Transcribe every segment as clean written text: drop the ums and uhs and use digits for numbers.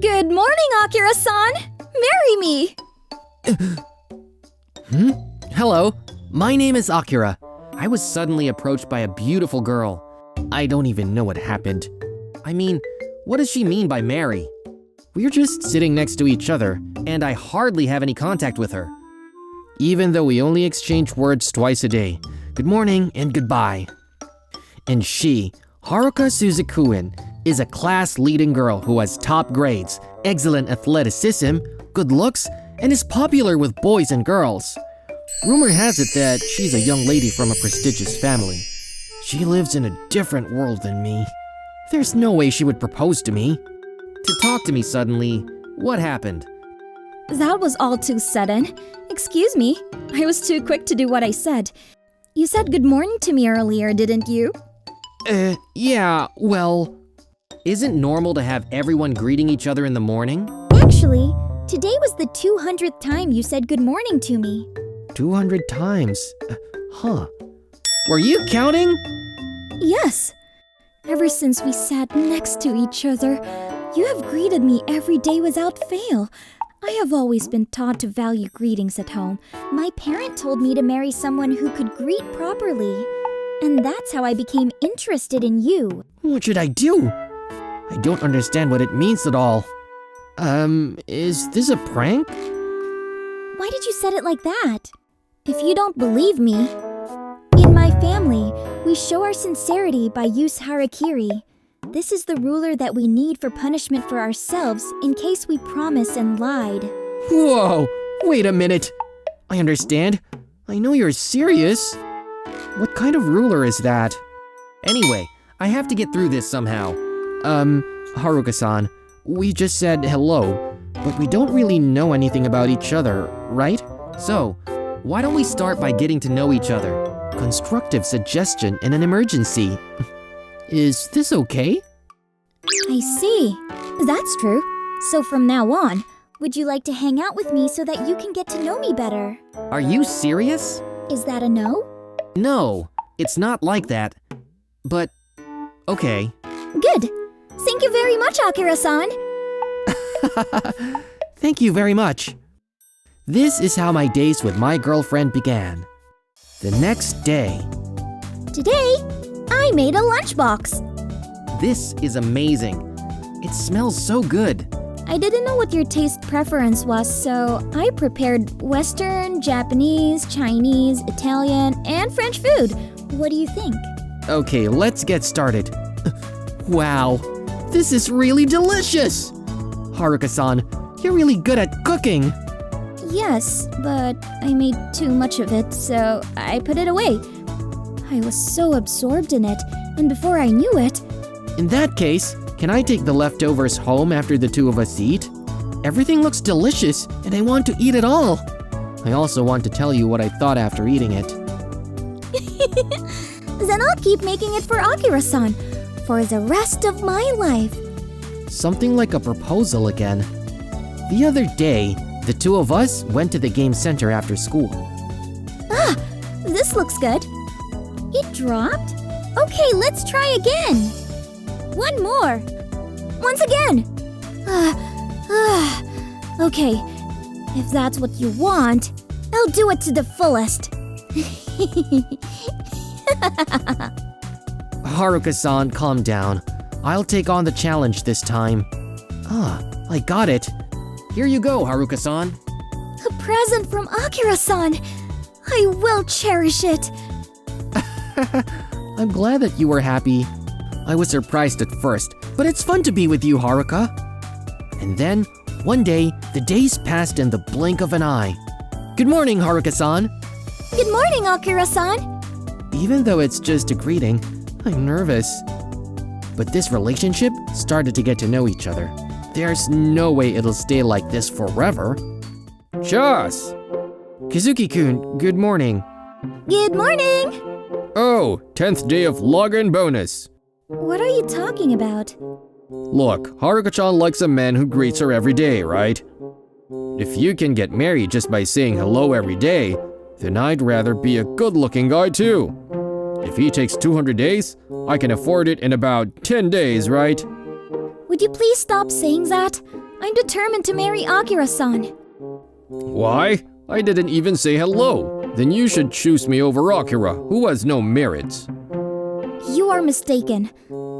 Good morning, Akira-san! Marry me! Hello, my name is Akira. I was suddenly approached by a beautiful girl. I don't even know what happened. I mean, what does she mean by marry? We're just sitting next to each other, and I hardly have any contact with her. Even though we only exchange words twice a day, good morning and goodbye. And she, Haruka Suzukuen, is a class-leading girl who has top grades, excellent athleticism, good looks, and is popular with boys and girls. Rumor has it that she's a young lady from a prestigious family. She lives in a different world than me. There's no way she would propose to me. To talk to me suddenly, what happened? That was all too sudden. Excuse me, I was too quick to do what I said. You said good morning to me earlier, didn't you? Yeah, well... Isn't normal to have everyone greeting each other in the morning? Actually, today was the 200th time you said good morning to me. 200 times? Huh. Were you counting? Yes. Ever since we sat next to each other, you have greeted me every day without fail. I have always been taught to value greetings at home. My parent told me to marry someone who could greet properly. And that's how I became interested in you. What should I do? I don't understand what it means at all. Is this a prank? Why did you say it like that? If you don't believe me, in my family, we show our sincerity by use harakiri. This is the ruler that we need for punishment for ourselves in case we promise and lied. Whoa, wait a minute. I understand. I know you're serious. What kind of ruler is that? Anyway, I have to get through this somehow. Haruka-san, we just said hello, but we don't really know anything about each other, right? So, why don't we start by getting to know each other? Constructive suggestion in an emergency. Is this okay? I see. That's true. So from now on, would you like to hang out with me so that you can get to know me better? Are you serious? Is that a no? No, it's not like that. But, okay. Good. Thank you very much, Akira-san. Thank you very much. This is how my days with my girlfriend began. The next day. Today, I made a lunchbox. This is amazing. It smells so good. I didn't know what your taste preference was, so I prepared Western, Japanese, Chinese, Italian, and French food. What do you think? Okay, let's get started. Wow, this is really delicious! Haruka-san, you're really good at cooking. Yes, but I made too much of it, so I put it away. I was so absorbed in it, and before I knew it... In that case, can I take the leftovers home after the two of us eat? Everything looks delicious, and I want to eat it all. I also want to tell you what I thought after eating it. Then I'll keep making it for Akira-san for the rest of my life. Something like a proposal again. The other day, the two of us went to the game center after school. Ah, this looks good. It dropped? Okay, let's try again. One more. Once again. Okay, if that's what you want, I'll do it to the fullest. Haruka-san, calm down. I'll take on the challenge this time. Ah, I got it. Here you go, Haruka-san. A present from Akira-san. I will cherish it. I'm glad that you were happy. I was surprised at first, but it's fun to be with you, Haruka. And then, one day, the days passed in the blink of an eye. Good morning, Haruka-san. Good morning, Akira-san. Even though it's just a greeting, I'm nervous. But this relationship started to get to know each other. There's no way it'll stay like this forever. Chas! Kazuki-kun, good morning. Good morning. Oh, 10th day of login bonus. What are you talking about? Look, Haruka-chan likes a man who greets her every day, right? If you can get married just by saying hello every day, then I'd rather be a good-looking guy too. If he takes 200 days, I can afford it in about 10 days, right? Would you please stop saying that? I'm determined to marry Akira-san. Why? I didn't even say hello. Then you should choose me over Akira, who has no merits. You are mistaken.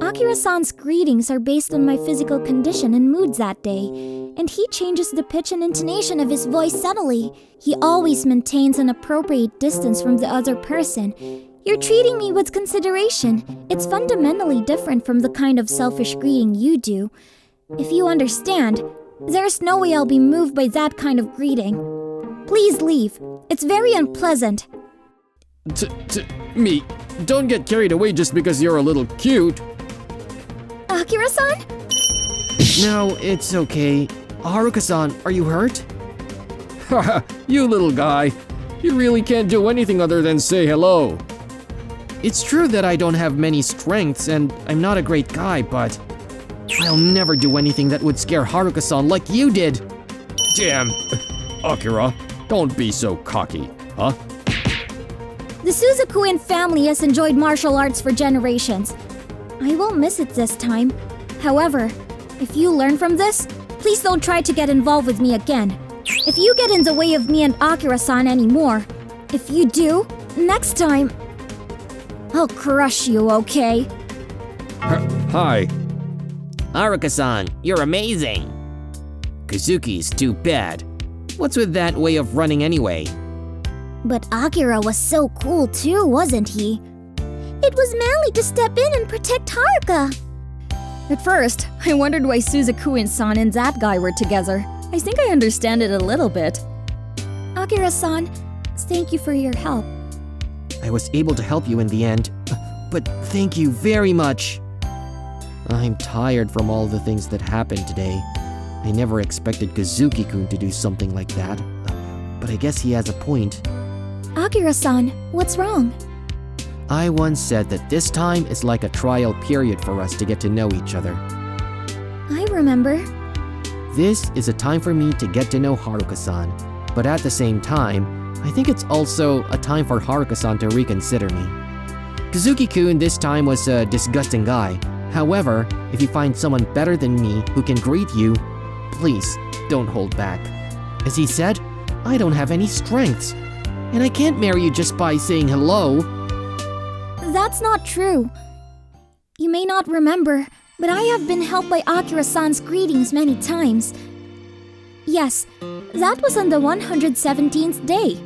Akira-san's greetings are based on my physical condition and moods that day, and he changes the pitch and intonation of his voice subtly. He always maintains an appropriate distance from the other person. You're treating me with consideration. It's fundamentally different from the kind of selfish greeting you do. If you understand, there's no way I'll be moved by that kind of greeting. Please leave. It's very unpleasant. Me, don't get carried away just because you're a little cute. Akira-san? No, it's okay. Haruka-san, are you hurt? Haha, you little guy. You really can't do anything other than say hello. It's true that I don't have many strengths and I'm not a great guy, but I'll never do anything that would scare Haruka-san like you did. Damn. Akira, don't be so cocky, huh? The Suzukuin family has enjoyed martial arts for generations. I won't miss it this time. However, if you learn from this, please don't try to get involved with me again. If you get in the way of me and Akira-san anymore, if you do, next time, I'll crush you, okay? Hi. Haruka-san, you're amazing. Kazuki's too bad. What's with that way of running anyway? But Akira was so cool too, wasn't he? It was manly to step in and protect Haruka. At first, I wondered why Suzukuin-san and that guy were together. I think I understand it a little bit. Akira-san, thank you for your help. I was able to help you in the end, but thank you very much. I'm tired from all the things that happened today. I never expected Kazuki-kun to do something like that, but I guess he has a point. Akira-san, what's wrong? I once said that this time is like a trial period for us to get to know each other. I remember. This is a time for me to get to know Haruka-san, but at the same time, I think it's also a time for Haruka-san to reconsider me. Kazuki-kun this time was a disgusting guy. However, if you find someone better than me who can greet you, please don't hold back. As he said, I don't have any strengths, and I can't marry you just by saying hello. That's not true. You may not remember, but I have been helped by Akira-san's greetings many times. Yes, that was on the 117th day.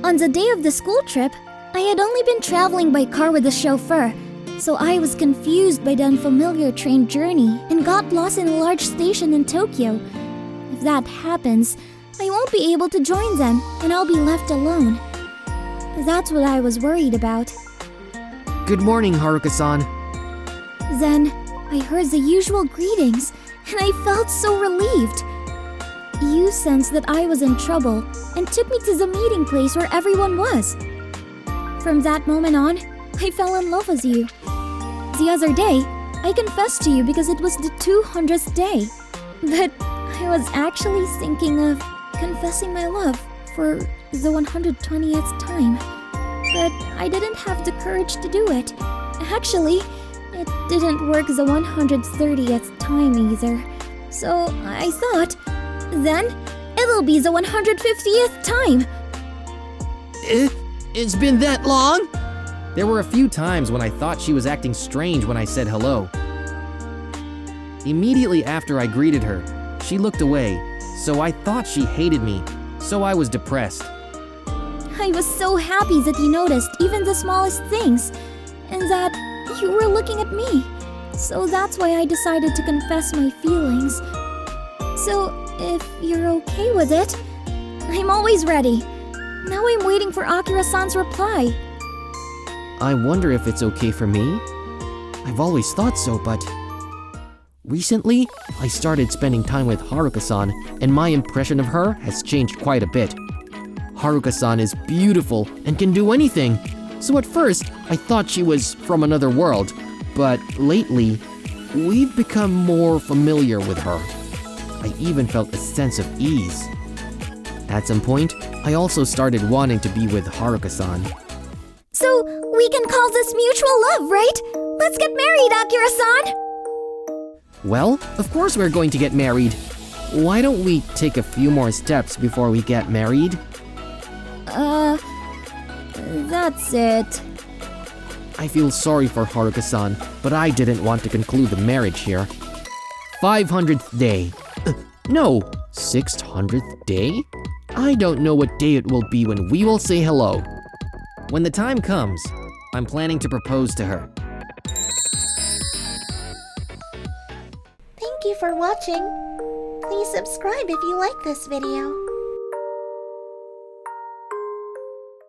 On the day of the school trip, I had only been traveling by car with a chauffeur, so I was confused by the unfamiliar train journey and got lost in a large station in Tokyo. If that happens, I won't be able to join them and I'll be left alone. That's what I was worried about. Good morning, Haruka-san. Then, I heard the usual greetings, and I felt so relieved. You sensed that I was in trouble and took me to the meeting place where everyone was. From that moment on, I fell in love with you. The other day, I confessed to you because it was the 200th day. But I was actually thinking of confessing my love for the 120th time. But I didn't have the courage to do it. Actually, it didn't work the 130th time either. So I thought, then it'll be the 150th time. It's been that long? There were a few times when I thought she was acting strange when I said hello. Immediately after I greeted her, she looked away, so I thought she hated me, so I was depressed. I was so happy that you noticed even the smallest things, and that you were looking at me. So that's why I decided to confess my feelings. So, if you're okay with it, I'm always ready. Now I'm waiting for Akira-san's reply. I wonder if it's okay for me? I've always thought so, but recently, I started spending time with Haruka-san, and my impression of her has changed quite a bit. Haruka-san is beautiful and can do anything, so at first, I thought she was from another world, but lately, we've become more familiar with her. I even felt a sense of ease. At some point, I also started wanting to be with Haruka-san. So, we can call this mutual love, right? Let's get married, Akira-san! Well, of course we're going to get married. why don't we take a few more steps before we get married? That's it. I feel sorry for Haruka-san, but I didn't want to conclude the marriage here. 500th day. No, 600th day? I don't know what day it will be when we will say hello. When the time comes, I'm planning to propose to her. Thank you for watching. Please subscribe if you like this video.